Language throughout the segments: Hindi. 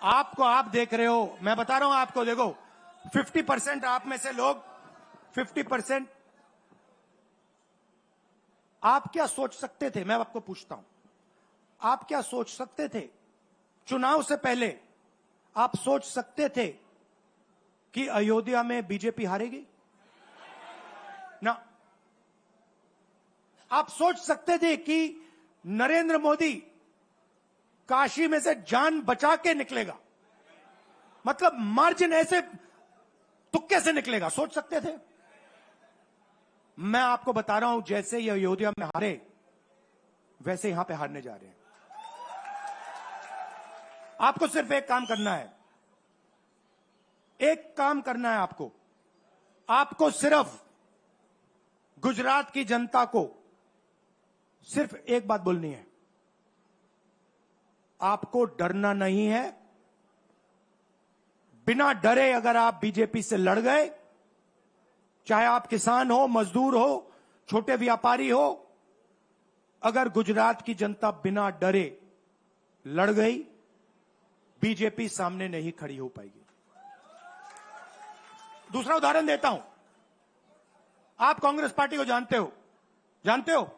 आपको, आप देख रहे हो, मैं बता रहा हूं आपको, देखो 50% आप में से लोग 50% आप क्या सोच सकते थे, मैं आपको पूछता हूं, आप क्या सोच सकते थे चुनाव से पहले? आप सोच सकते थे कि अयोध्या में बीजेपी हारेगी ना? आप सोच सकते थे कि नरेंद्र मोदी काशी में से जान बचा के निकलेगा, मतलब मार्जिन ऐसे तुक्के से निकलेगा? सोच सकते थे? मैं आपको बता रहा हूं, जैसे ये अयोध्या में हारे वैसे यहां पे हारने जा रहे हैं। आपको सिर्फ एक काम करना है, एक काम करना है आपको सिर्फ गुजरात की जनता को सिर्फ एक बात बोलनी है, आपको डरना नहीं है। बिना डरे अगर आप बीजेपी से लड़ गए, चाहे आप किसान हो, मजदूर हो, छोटे व्यापारी हो, अगर गुजरात की जनता बिना डरे लड़ गई, बीजेपी सामने नहीं खड़ी हो पाएगी। दूसरा उदाहरण देता हूं, आप कांग्रेस पार्टी को जानते हो?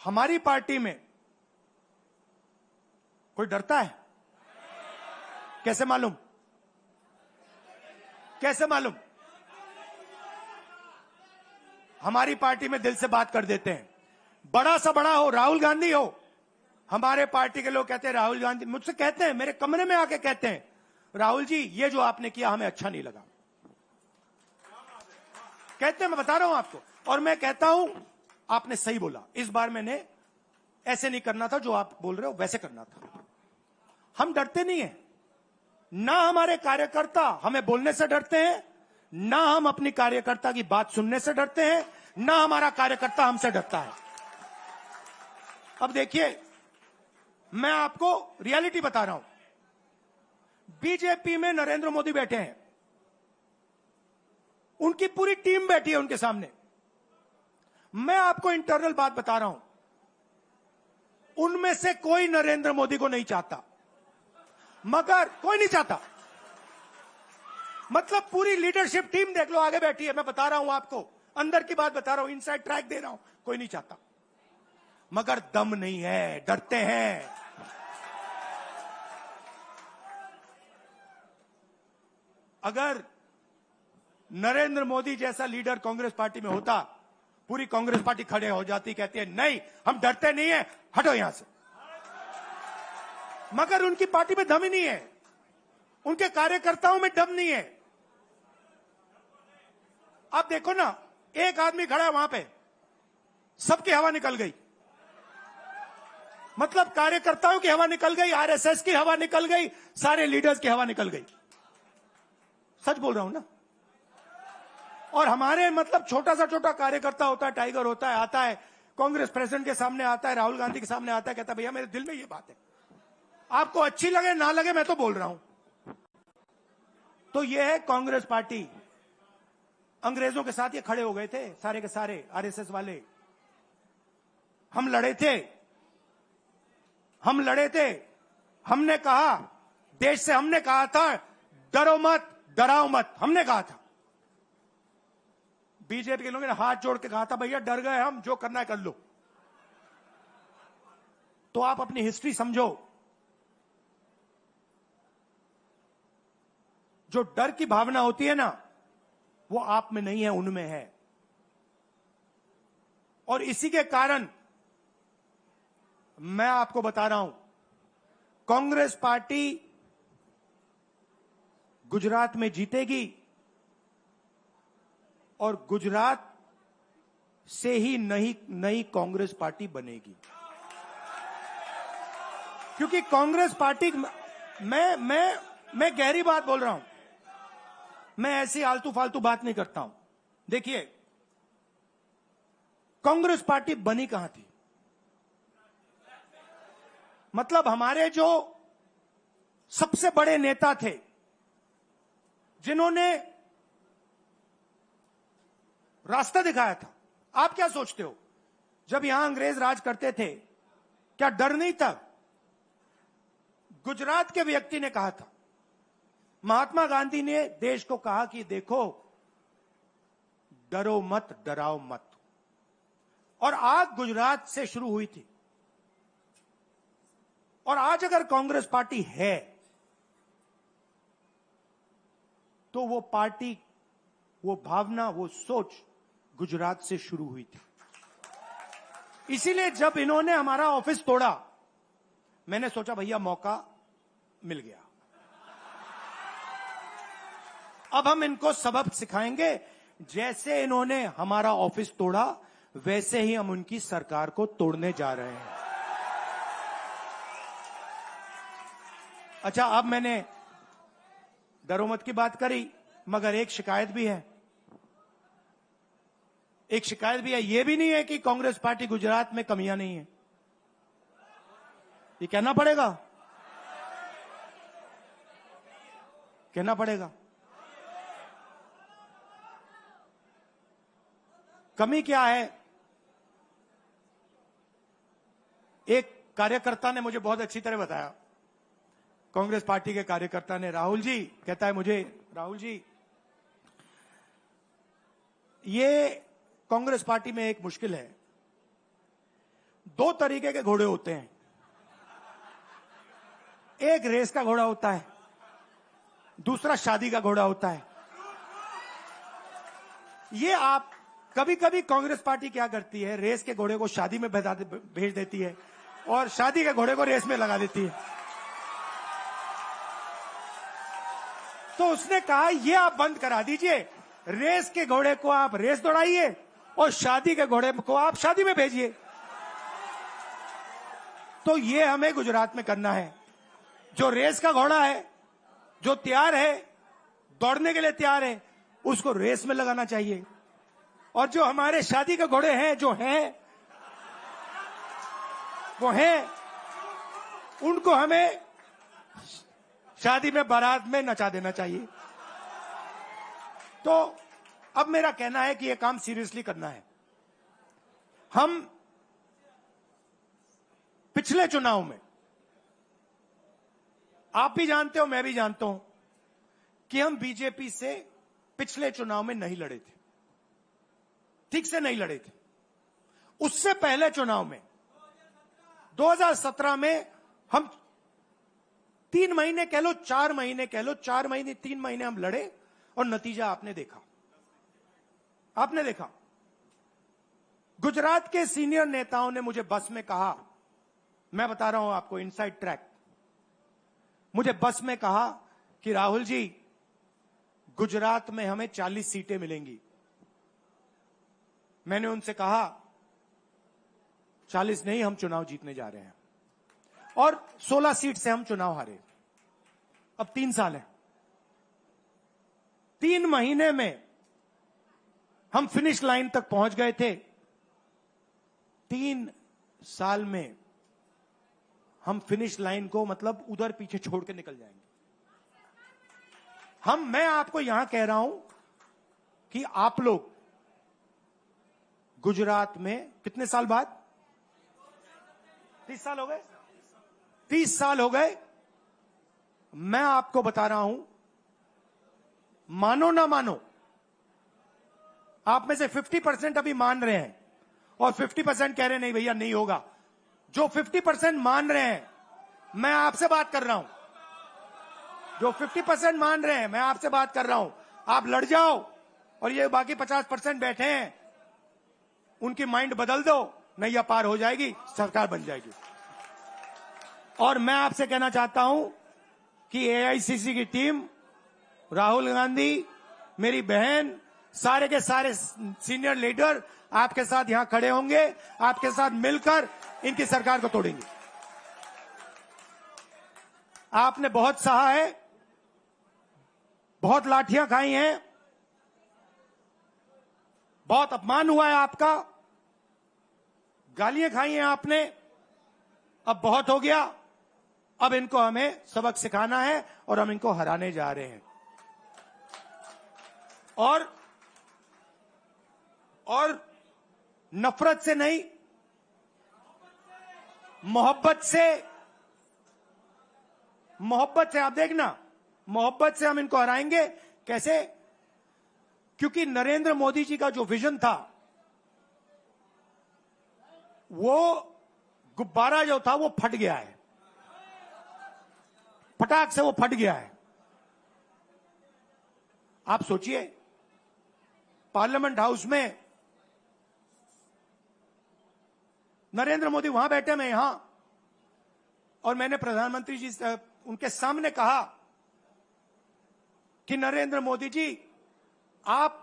हमारी पार्टी में कोई डरता है? कैसे मालूम? हमारी पार्टी में दिल से बात कर देते हैं। बड़ा सा बड़ा हो, राहुल गांधी हो, हमारे पार्टी के लोग कहते हैं राहुल गांधी, मुझसे कहते हैं, मेरे कमरे में आके कहते हैं, राहुल जी ये जो आपने किया हमें अच्छा नहीं लगा। कहते हैं, मैं बता रहा हूं आपको, और मैं कहता हूं आपने सही बोला, इस बार मैंने ऐसे नहीं करना था, जो आप बोल रहे हो वैसे करना था। हम डरते नहीं है, ना हमारे कार्यकर्ता हमें बोलने से डरते हैं, ना हम अपनी कार्यकर्ता की बात सुनने से डरते हैं, ना हमारा कार्यकर्ता हमसे डरता है। अब देखिए, मैं आपको रियलिटी बता रहा हूं, बीजेपी में नरेंद्र मोदी बैठे हैं, उनकी पूरी टीम बैठी है उनके सामने। मैं आपको इंटरनल बात बता रहा हूं, उनमें से कोई नरेंद्र मोदी को नहीं चाहता, मगर कोई नहीं चाहता, मतलब पूरी लीडरशिप टीम देख लो आगे बैठी है। मैं बता रहा हूं आपको, अंदर की बात बता रहा हूं, इनसाइड ट्रैक दे रहा हूं, कोई नहीं चाहता, मगर दम नहीं है, डरते हैं। अगर नरेंद्र मोदी जैसा लीडर कांग्रेस पार्टी में होता, पूरी कांग्रेस पार्टी खड़े हो जाती, कहती है नहीं हम डरते नहीं है, हटो यहां से। मगर उनकी पार्टी में दम ही नहीं है, उनके कार्यकर्ताओं में दम नहीं है। आप देखो ना, एक आदमी खड़ा है वहां पे, सबकी हवा निकल गई, मतलब कार्यकर्ताओं की हवा निकल गई, आरएसएस की हवा निकल गई, सारे लीडर्स की हवा निकल गई। सच बोल रहा हूं ना। और हमारे मतलब छोटा सा कार्यकर्ता होता है, टाइगर होता है, आता है कांग्रेस प्रेसिडेंट के सामने, आता है राहुल गांधी के सामने, आता है, कहता है भैया मेरे दिल में ये बात है, आपको अच्छी लगे ना लगे मैं तो बोल रहा हूं। तो ये है कांग्रेस पार्टी। अंग्रेजों के साथ ये खड़े हो गए थे सारे के सारे आरएसएस वाले। हम लड़े थे, हमने कहा, देश से हमने कहा था डरो मत, डराओ मत, हमने कहा था। बीजेपी के लोगों ने हाथ जोड़ के कहा था भैया डर गए हम, जो करना है कर लो। तो आप अपनी हिस्ट्री समझो, जो डर की भावना होती है ना, वो आप में नहीं है, उनमें है। और इसी के कारण मैं आपको बता रहा हूं, कांग्रेस पार्टी गुजरात में जीतेगी और गुजरात से ही नई कांग्रेस पार्टी बनेगी। क्योंकि कांग्रेस पार्टी, मैं गहरी बात बोल रहा हूं, मैं ऐसी आलतू फालतू बात नहीं करता हूं। देखिए, कांग्रेस पार्टी बनी कहां थी? मतलब हमारे जो सबसे बड़े नेता थे, जिन्होंने रास्ता दिखाया था, आप क्या सोचते हो, जब यहां अंग्रेज राज करते थे क्या डर नहीं था? गुजरात के व्यक्ति ने कहा था, महात्मा गांधी ने देश को कहा कि देखो, डरो मत, डराओ मत। और आग गुजरात से शुरू हुई थी। और आज अगर कांग्रेस पार्टी है तो वो पार्टी, वो भावना, वो सोच गुजरात से शुरू हुई थी। इसीलिए जब इन्होंने हमारा ऑफिस तोड़ा, मैंने सोचा भैया मौका मिल गया, अब हम इनको सबक सिखाएंगे। जैसे इन्होंने हमारा ऑफिस तोड़ा, वैसे ही हम उनकी सरकार को तोड़ने जा रहे हैं। अच्छा, अब मैंने डरो मत की बात करी, मगर एक शिकायत भी है। एक शिकायत भी है। यह भी नहीं है कि कांग्रेस पार्टी गुजरात में कमियां नहीं है, ये कहना पड़ेगा, कहना पड़ेगा। कमी क्या है? एक कार्यकर्ता ने मुझे बहुत अच्छी तरह बताया, कांग्रेस पार्टी के कार्यकर्ता ने, राहुल जी, कहता है मुझे, राहुल जी, ये कांग्रेस पार्टी में एक मुश्किल है, दो तरीके के घोड़े होते हैं, एक रेस का घोड़ा होता है, दूसरा शादी का घोड़ा होता है। ये आप कभी कभी कांग्रेस पार्टी क्या करती है, रेस के घोड़े को शादी में भेज देती है और शादी के घोड़े को रेस में लगा देती है। तो उसने कहा ये आप बंद करा दीजिए, रेस के घोड़े को आप रेस दौड़ाइए और शादी के घोड़े को आप शादी में भेजिए। तो ये हमें गुजरात में करना है। जो रेस का घोड़ा है, जो तैयार है, दौड़ने के लिए तैयार है, उसको रेस में लगाना चाहिए। और जो हमारे शादी के घोड़े हैं, जो हैं, वो हैं, उनको हमें शादी में, बारात में नचा देना चाहिए। तो अब मेरा कहना है कि यह काम सीरियसली करना है। हम पिछले चुनाव में, आप भी जानते हो, मैं भी जानता हूं कि हम बीजेपी से पिछले चुनाव में नहीं लड़े थे, ठीक से नहीं लड़े थे। उससे पहले चुनाव में 2017 में हम 3 महीने कह लो, 4 महीने कह लो, 4 महीने 3 महीने हम लड़े और नतीजा आपने देखा। आपने देखा, गुजरात के सीनियर नेताओं ने मुझे बस में कहा, मैं बता रहा हूं आपको इनसाइड ट्रैक, मुझे बस में कहा कि राहुल जी, गुजरात में हमें 40 सीटें मिलेंगी। मैंने उनसे कहा 40 नहीं, हम चुनाव जीतने जा रहे हैं। और 16 सीट से हम चुनाव हारे। अब 3 साल है, 3 महीने में हम फिनिश लाइन तक पहुंच गए थे। 3 साल में हम फिनिश लाइन को, मतलब उधर पीछे छोड़ के निकल जाएंगे। मैं आपको यहां कह रहा हूं कि आप लोग गुजरात में कितने साल बाद, 30 साल हो गए, 30 साल हो गए, मैं आपको बता रहा हूं, मानो ना मानो, आप में से 50% अभी मान रहे हैं और 50% कह रहे हैं नहीं भैया नहीं होगा। जो 50% मान रहे हैं, मैं आपसे बात कर रहा हूं, जो 50% मान रहे हैं, मैं आपसे बात कर रहा हूं, आप लड़ जाओ और ये बाकी 50% बैठे हैं, उनकी माइंड बदल दो, नैया पार हो जाएगी, सरकार बन जाएगी। और मैं आपसे कहना चाहता हूं कि एआईसीसी की टीम, राहुल गांधी, मेरी बहन, सारे के सारे सीनियर लीडर आपके साथ यहां खड़े होंगे, आपके साथ मिलकर इनकी सरकार को तोड़ेंगे। आपने बहुत सहा है, बहुत लाठियां खाई हैं, बहुत अपमान हुआ है आपका, गालियां खाई हैं आपने, अब बहुत हो गया। अब इनको हमें सबक सिखाना है और हम इनको हराने जा रहे हैं। और नफरत से नहीं, मोहब्बत से मोहब्बत से, आप देखना, मोहब्बत से हम इनको हराएंगे। कैसे? क्योंकि नरेंद्र मोदी जी का जो विजन था, वो गुब्बारा जो था वो फट गया है, फटाक से वो फट गया है। आप सोचिए, पार्लियामेंट हाउस में नरेंद्र मोदी वहां बैठे, मैं यहां, और मैंने प्रधानमंत्री जी से उनके सामने कहा कि नरेंद्र मोदी जी, आप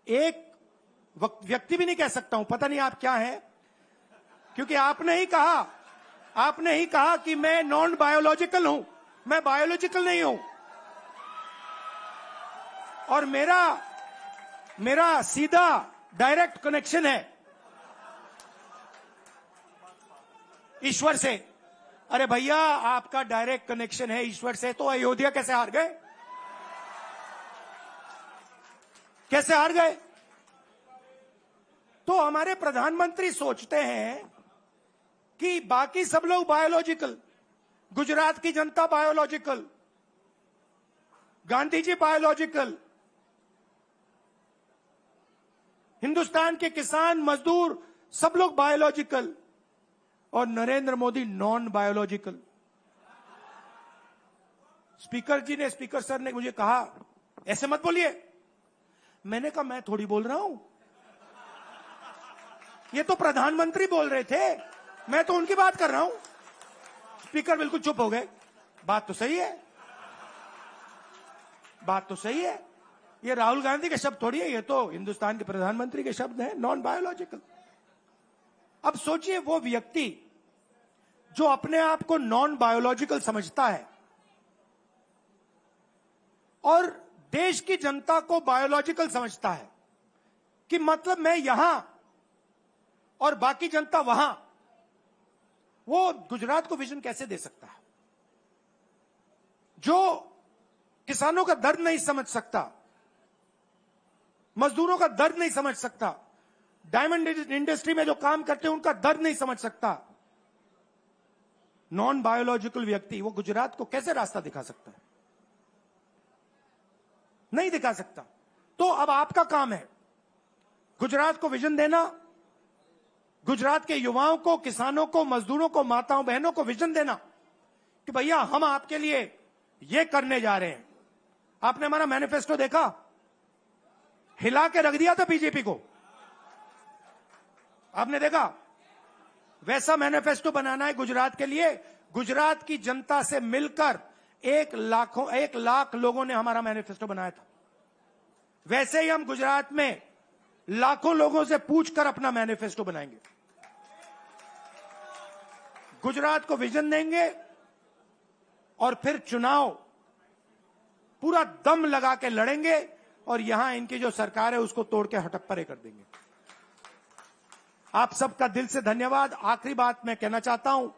एक व्यक्ति भी नहीं कह सकता हूं, पता नहीं आप क्या हैं, क्योंकि आपने ही कहा कि मैं नॉन बायोलॉजिकल हूं, मैं बायोलॉजिकल नहीं हूं, और मेरा सीधा डायरेक्ट कनेक्शन है ईश्वर से। अरे भैया, आपका डायरेक्ट कनेक्शन है ईश्वर से, तो अयोध्या कैसे हार गए? कैसे हार गए? तो हमारे प्रधानमंत्री सोचते हैं कि बाकी सब लोग बायोलॉजिकल, गुजरात की जनता बायोलॉजिकल, गांधी जी बायोलॉजिकल, हिंदुस्तान के किसान मजदूर सब लोग बायोलॉजिकल, और Narendra Modi non biological. Speaker sir ने मुझे कहा, ऐसे मत बोलिए। मैंने कहा, मैं थोड़ी बोल रहा हूं, ये तो प्रधानमंत्री बोल रहे थे, मैं तो उनकी बात कर रहा हूं। स्पीकर बिल्कुल चुप हो गए। बात तो सही है, बात तो सही है, ये राहुल गांधी के शब्द थोड़ी है, ये तो हिंदुस्तान के प्रधानमंत्री के शब्द हैं, नॉन बायोलॉजिकल। अब सोचिए, वो व्यक्ति जो अपने आप को नॉन बायोलॉजिकल समझता है और देश की जनता को बायोलॉजिकल समझता है, कि मतलब मैं यहां और बाकी जनता वहां, वो गुजरात को विजन कैसे दे सकता है? जो किसानों का दर्द नहीं समझ सकता, मजदूरों का दर्द नहीं समझ सकता, डायमंड इंडस्ट्री में जो काम करते हैं उनका दर्द नहीं समझ सकता, नॉन बायोलॉजिकल व्यक्ति वो गुजरात को कैसे रास्ता दिखा सकता है? नहीं दिखा सकता। तो अब आपका काम है गुजरात को विजन देना, गुजरात के युवाओं को, किसानों को, मजदूरों को, माताओं बहनों को विजन देना कि भैया हम आपके लिए ये करने जा रहे हैं। आपने हमारा मैनिफेस्टो देखा? हिला के रख दिया था बीजेपी को, आपने देखा? वैसा मैनिफेस्टो बनाना है गुजरात के लिए। गुजरात की जनता से मिलकर 1 लाख लोगों ने हमारा मैनिफेस्टो बनाया था। वैसे ही हम गुजरात में लाखों लोगों से पूछकर अपना मैनिफेस्टो बनाएंगे, गुजरात को विजन देंगे, और फिर चुनाव पूरा दम लगा के लड़ेंगे, और यहां इनकी जो सरकार है उसको तोड़ के हटप्परे कर देंगे। आप सबका दिल से धन्यवाद। आखिरी बात मैं कहना चाहता हूं,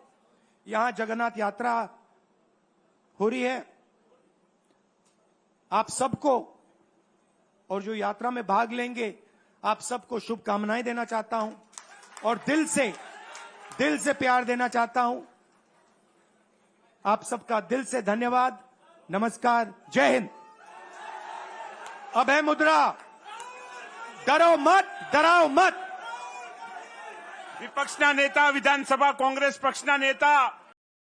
यहां जगन्नाथ यात्रा हो रही है, आप सबको, और जो यात्रा में भाग लेंगे, आप सबको शुभकामनाएं देना चाहता हूं, और दिल से प्यार देना चाहता हूं। आप सबका दिल से धन्यवाद। नमस्कार, जय हिंद। अब है मुद्रा, डरो मत, डराओ मत। विपक्षना नेता, विधानसभा कांग्रेस पक्षना नेता